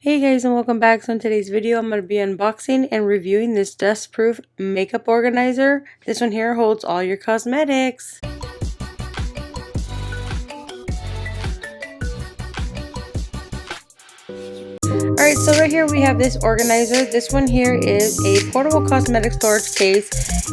Hey guys, and welcome back. So in today's video I'm going to be unboxing and reviewing this Dustproof Makeup Organizer. This one here holds all your cosmetics. Alright, so right here we have this organizer. This one here is a portable cosmetic storage case.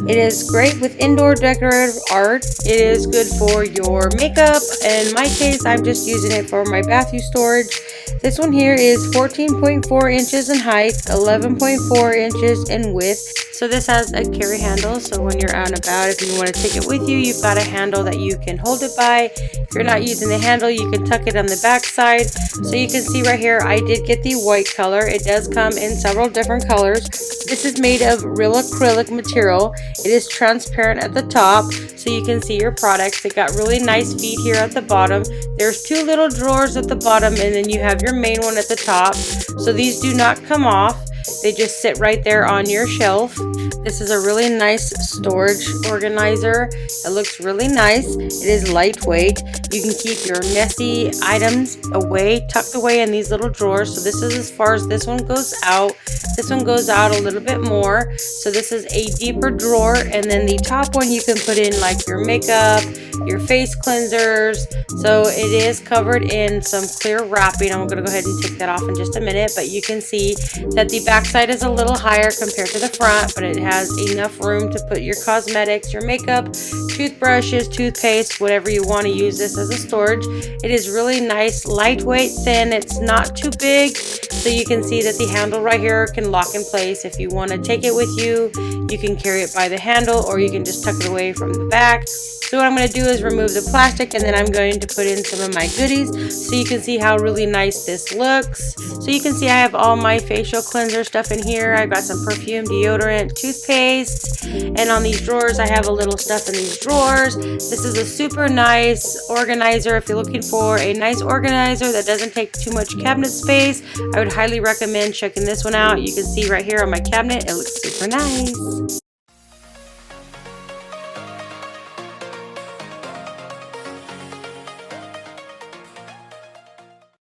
It is great with indoor decorative art. It is good for your makeup. In my case, I'm just using it for my bath use storage. This one here is 14.4 inches in height, 11.4 inches in width. So this has a carry handle, so when you're out and about, if you want to take it with you, you've got a handle that you can hold it by. If you're not using the handle, you can tuck it on the back side. So you can see right here, I did get the white color. It does come in several different colors. This is made of real acrylic material. It is transparent at the top, so you can see your products. It got really nice feet here at the bottom. There's two little drawers at the bottom, and then you have your main one at the top. So these do not come off. They just sit right there on your shelf. This is a really nice storage organizer. It looks really nice. It is lightweight. You can keep your messy items away, tucked away in these little drawers. So this is as far as this one goes out. This one goes out a little bit more. So this is a deeper drawer. And then the top one you can put in like your makeup, your face cleansers. So it is covered in some clear wrapping. I'm going to go ahead and take that off in just a minute. But you can see that the back side is a little higher compared to the front, but it has enough room to put your cosmetics, your makeup, toothbrushes, toothpaste, whatever you want to use this as a storage. It is really nice, lightweight, thin. It's not too big, so you can see that the handle right here can lock in place. If you want to take it with you, you can carry it by the handle, or you can just tuck it away from the back. So what I'm going to do is remove the plastic, and then I'm going to put in some of my goodies so you can see how really nice this looks. So you can see I have all my facial cleanser stuff in here. I've got some perfume, deodorant, toothpaste, and on these drawers I have a little stuff in these drawers. This is a super nice organizer. If you're looking for a nice organizer that doesn't take too much cabinet space, I would highly recommend checking this one out. You can see right here on my cabinet, it looks super nice.